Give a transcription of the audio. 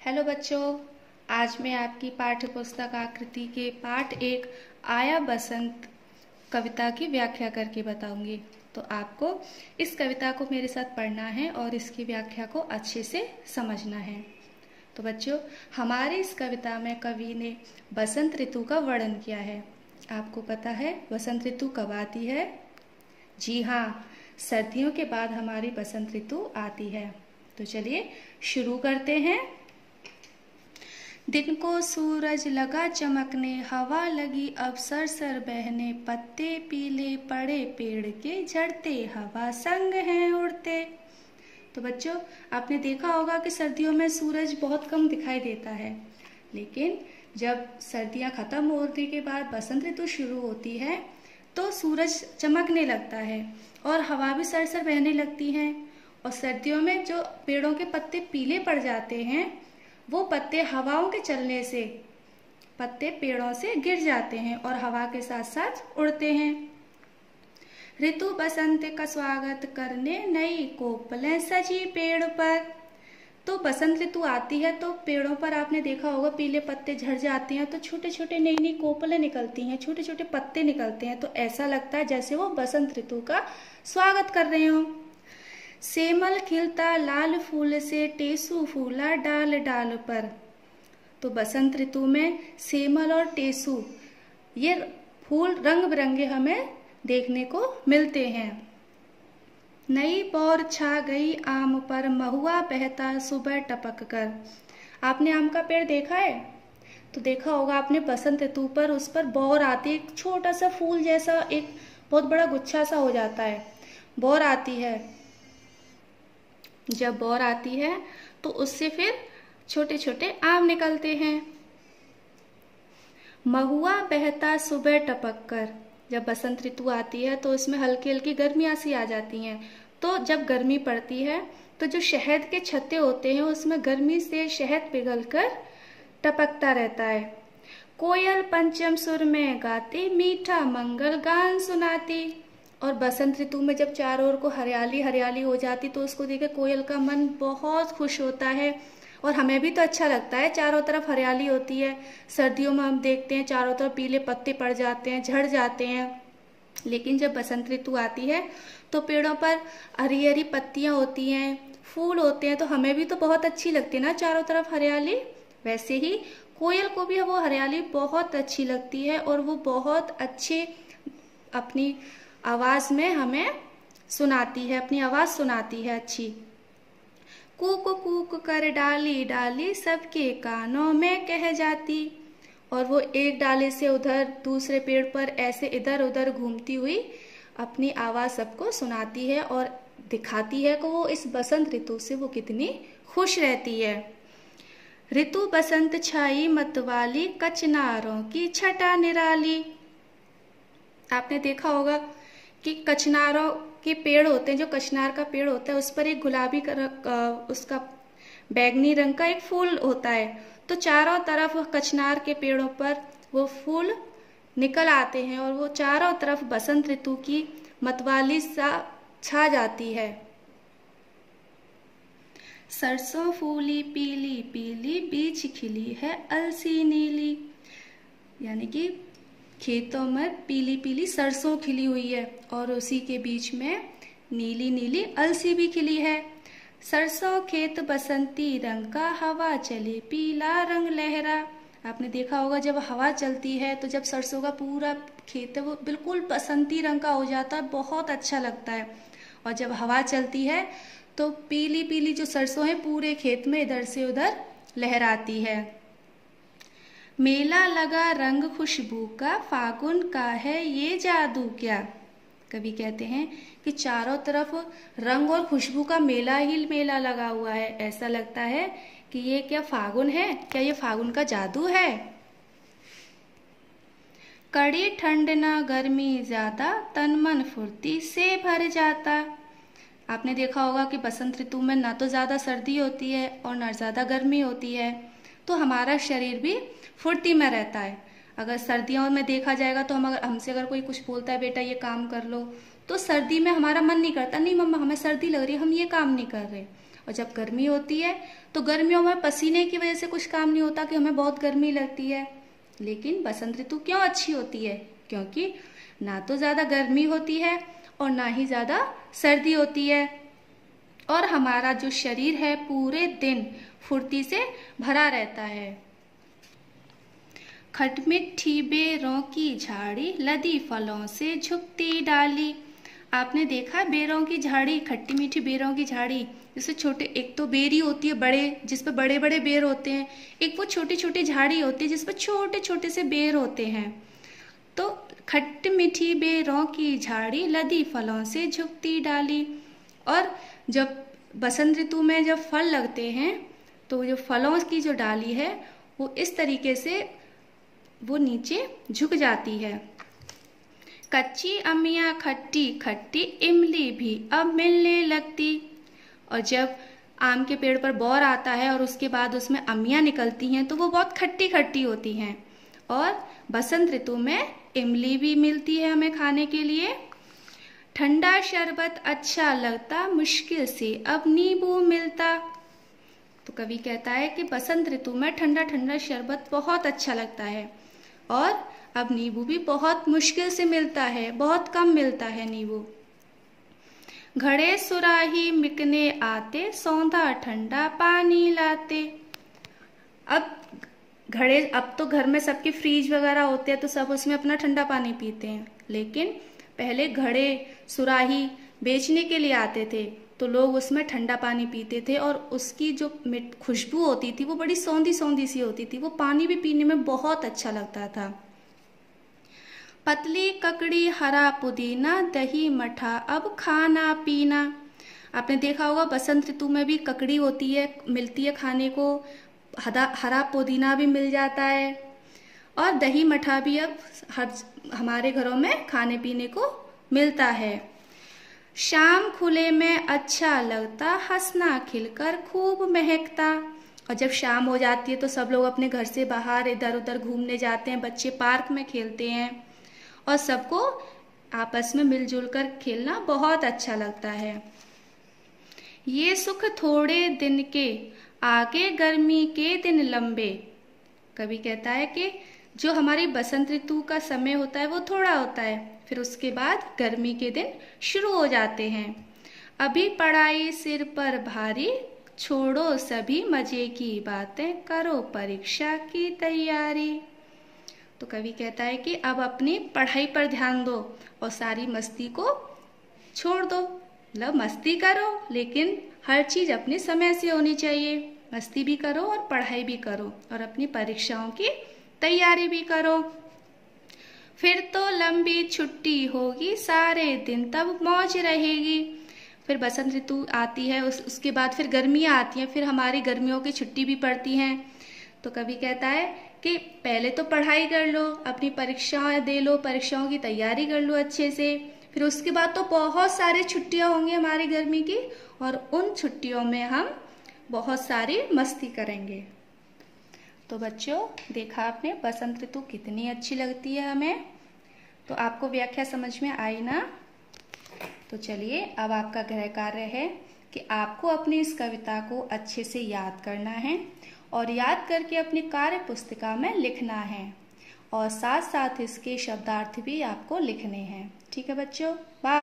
Hello बच्चों, आज मैं आपकी पाठ्य पुस्तक आकृति के पाठ 1 आया बसंत कविता की व्याख्या करके बताऊंगी। तो आपको इस कविता को मेरे साथ पढ़ना है और इसकी व्याख्या को अच्छे से समझना है। तो बच्चों, हमारे इस कविता में कवि ने बसंत ऋतु का वर्णन किया है। आपको पता है बसंत ऋतु कब आती है? जी हाँ, सर्दियों के बाद हमारी बसंत ऋतु आती है। तो चलिए शुरू करते हैं। दिन को सूरज लगा चमकने, हवा लगी अब सरसर बहने, पत्ते पीले पड़े पेड़ के, झड़ते हवा संग हैं उड़ते। तो बच्चों, आपने देखा होगा कि सर्दियों में सूरज बहुत कम दिखाई देता है, लेकिन जब सर्दियां खत्म होने के बाद बसंत ऋतु शुरू होती है तो सूरज चमकने लगता है और हवा भी सरसर बहने लगती है। और सर्दियों में जो पेड़ों के पत्ते पीले पड़ जाते हैं, वो पत्ते हवाओं के चलने से पत्ते पेड़ों से गिर जाते हैं और हवा के साथ साथ उड़ते हैं। ऋतु बसंत का स्वागत करने, नई कोपलें सजी पेड़ पर। तो बसंत ऋतु आती है तो पेड़ों पर आपने देखा होगा पीले पत्ते झड़ जाते हैं, तो छोटे छोटे नई नई कोपलें निकलती हैं, छोटे छोटे पत्ते निकलते हैं। तो ऐसा लगता है जैसे वो बसंत ऋतु का स्वागत कर रहे हो। सेमल खिलता लाल फूल से, टेसू फूला डाल डाल पर। तो बसंत ऋतु में सेमल और टेसू ये फूल रंग बिरंगे हमें देखने को मिलते हैं। नई बौर छा गई आम पर, महुआ बहता सुबह टपक कर। आपने आम का पेड़ देखा है? तो देखा होगा आपने बसंत ऋतु पर उस पर बौर आती है, एक छोटा सा फूल जैसा एक बहुत बड़ा गुच्छा सा हो जाता है, बौर आती है। जब बौर आती है तो उससे फिर छोटे छोटे आम निकलते हैं। महुआ बहता सुबह टपक कर। जब बसंत ऋतु आती है तो उसमें हल्की हल्की गर्मियां सी आ जाती हैं। तो जब गर्मी पड़ती है तो जो शहद के छत्ते होते हैं उसमें गर्मी से शहद पिघलकर टपकता रहता है। कोयल पंचम सुर में गाती, मीठा मंगल गान सुनाती। और बसंत ऋतु में जब चारों ओर को हरियाली हरियाली हो जाती तो उसको देख के कोयल का मन बहुत खुश होता है और हमें भी तो अच्छा लगता है, चारों तरफ हरियाली होती है। सर्दियों में हम देखते हैं चारों तरफ पीले पत्ते पड़ जाते हैं, झड़ जाते हैं, लेकिन जब बसंत ऋतु आती है तो पेड़ों पर हरी हरी पत्तियां होती हैं, फूल होते हैं, तो हमें भी तो बहुत अच्छी लगती है ना चारों तरफ हरियाली। वैसे ही कोयल को भी वो हरियाली बहुत अच्छी लगती है और वो बहुत अच्छे अपनी आवाज में हमें सुनाती है, अपनी आवाज सुनाती है अच्छी। कूक कूक कर डाली डाली सबके कानों में कह जाती। और वो एक डाले से उधर दूसरे पेड़ पर ऐसे इधर उधर घूमती हुई अपनी आवाज सबको सुनाती है और दिखाती है कि वो इस बसंत ऋतु से वो कितनी खुश रहती है। ऋतु बसंत छाई मतवाली, कचनारों की छटा निराली। आपने देखा होगा कि कचनारों के पेड़ होते हैं, जो कचनार का पेड़ होता है उस पर एक गुलाबी उसका बैगनी रंग का एक फूल होता है। तो चारों तरफ कचनार के पेड़ों पर वो फूल निकल आते हैं और वो चारों तरफ बसंत ऋतु की मतवाली सा छा जाती है। सरसों फूली पीली पीली, बीच खिली है अलसी नीली। यानी कि खेतों में पीली पीली सरसों खिली हुई है और उसी के बीच में नीली नीली अलसी भी खिली है। सरसों खेत बसंती रंग का, हवा चले पीला रंग लहरा। आपने देखा होगा जब हवा चलती है तो जब सरसों का पूरा खेत है वो बिल्कुल बसंती रंग का हो जाता है, बहुत अच्छा लगता है। और जब हवा चलती है तो पीली पीली जो सरसों है पूरे खेत में इधर से उधर लहराती है। मेला लगा रंग खुशबू का, फागुन का है ये जादू क्या। कवि कहते हैं कि चारों तरफ रंग और खुशबू का मेला ही मेला लगा हुआ है, ऐसा लगता है कि ये क्या फागुन है, क्या ये फागुन का जादू है। कड़ी ठंड ना गर्मी ज्यादा, तन मन फुर्ती से भर जाता। आपने देखा होगा कि बसंत ऋतु में ना तो ज्यादा सर्दी होती है और ना ज्यादा गर्मी होती है, तो हमारा शरीर भी फुर्ती में रहता है। अगर सर्दियों में देखा जाएगा तो हमसे अगर कोई कुछ बोलता है बेटा ये काम कर लो, तो सर्दी में हमारा मन नहीं करता, नहीं मम्मा हमें सर्दी लग रही है हम ये काम नहीं कर रहे। और जब गर्मी होती है तो गर्मियों में पसीने की वजह से कुछ काम नहीं होता कि हमें बहुत गर्मी लगती है। लेकिन बसंत ऋतु क्यों अच्छी होती है? क्योंकि ना तो ज्यादा गर्मी होती है और ना ही ज्यादा सर्दी होती है, और हमारा जो शरीर है पूरे दिन फुर्ती से भरा रहता है। खटमिठी बेरों की झाड़ी, लदी फलों से झुकती डाली। आपने देखा बेरों की झाड़ी, खट्टी मीठी बेरों की झाड़ी, जैसे छोटे, एक तो बेरी होती है बड़े, जिसपे बड़े बड़े बेर होते हैं, एक वो छोटी छोटी झाड़ी होती है जिसपे छोटे छोटे से बेर होते हैं। तो खट्टी मीठी बेरों की झाड़ी, लदी फलों से झुकती डाली। और जब बसंत ऋतु में जब फल लगते हैं तो जो फलों की जो डाली है वो इस तरीके से वो नीचे झुक जाती है। कच्ची अमियाँ खट्टी खट्टी, इमली भी अब मिलने लगती। और जब आम के पेड़ पर बौर आता है और उसके बाद उसमें अमियाँ निकलती हैं तो वो बहुत खट्टी खट्टी होती हैं। और बसंत ऋतु में इमली भी मिलती है हमें खाने के लिए। ठंडा शरबत अच्छा लगता, मुश्किल से अब नींबू मिलता। तो कवि कहता है कि बसंत ऋतु में ठंडा ठंडा शरबत बहुत अच्छा लगता है और अब नींबू भी बहुत मुश्किल से मिलता है, बहुत कम मिलता है नींबू। घड़े सुराही मिकने आते, सौंधा ठंडा पानी लाते। अब घड़े, अब तो घर में सबके फ्रीज वगैरह होते हैं तो सब उसमें अपना ठंडा पानी पीते हैं, लेकिन पहले घड़े सुराही बेचने के लिए आते थे तो लोग उसमें ठंडा पानी पीते थे और उसकी जो खुशबू होती थी वो बड़ी सौंधी सौंधी सी होती थी, वो पानी भी पीने में बहुत अच्छा लगता था। पतली ककड़ी हरा पुदीना, दही मठा अब खाना पीना। आपने देखा होगा बसंत ऋतु में भी ककड़ी होती है, मिलती है खाने को, हरा पुदीना भी मिल जाता है और दही मठा भी अब हमारे घरों में खाने पीने को मिलता है। शाम खुले में अच्छा लगता, हंसना खिलकर खूब महकता। और जब शाम हो जाती है तो सब लोग अपने घर से बाहर इधर उधर घूमने जाते हैं, बच्चे पार्क में खेलते हैं और सबको आपस में मिलजुल कर खेलना बहुत अच्छा लगता है। ये सुख थोड़े दिन के, आगे गर्मी के दिन लंबे। कवि कहता है कि जो हमारी बसंत ऋतु का समय होता है वो थोड़ा होता है, फिर उसके बाद गर्मी के दिन शुरू हो जाते हैं। अभी पढ़ाई सिर पर भारी, छोड़ो सभी मजे की बातें, करो परीक्षा की तैयारी। तो कवि कहता है कि अब अपनी पढ़ाई पर ध्यान दो और सारी मस्ती को छोड़ दो। मतलब मस्ती करो लेकिन हर चीज अपने समय से होनी चाहिए, मस्ती भी करो और पढ़ाई भी करो और अपनी परीक्षाओं की तैयारी भी करो। फिर तो लंबी छुट्टी होगी, सारे दिन तब मौज रहेगी। फिर बसंत ऋतु आती है, उसके बाद फिर गर्मियाँ आती हैं, फिर हमारी गर्मियों की छुट्टी भी पड़ती हैं। तो कवि कहता है कि पहले तो पढ़ाई कर लो, अपनी परीक्षाएं दे लो, परीक्षाओं की तैयारी कर लो अच्छे से, फिर उसके बाद तो बहुत सारी छुट्टियां होंगी हमारी गर्मी की और उन छुट्टियों में हम बहुत सारी मस्ती करेंगे। तो बच्चों देखा आपने बसंत ऋतु कितनी अच्छी लगती है हमें। तो आपको व्याख्या समझ में आई ना? तो चलिए अब आपका गृह कार्य है कि आपको अपनी इस कविता को अच्छे से याद करना है और याद करके अपनी कार्य पुस्तिका में लिखना है और साथ साथ इसके शब्दार्थ भी आपको लिखने हैं। ठीक है बच्चों, बाय।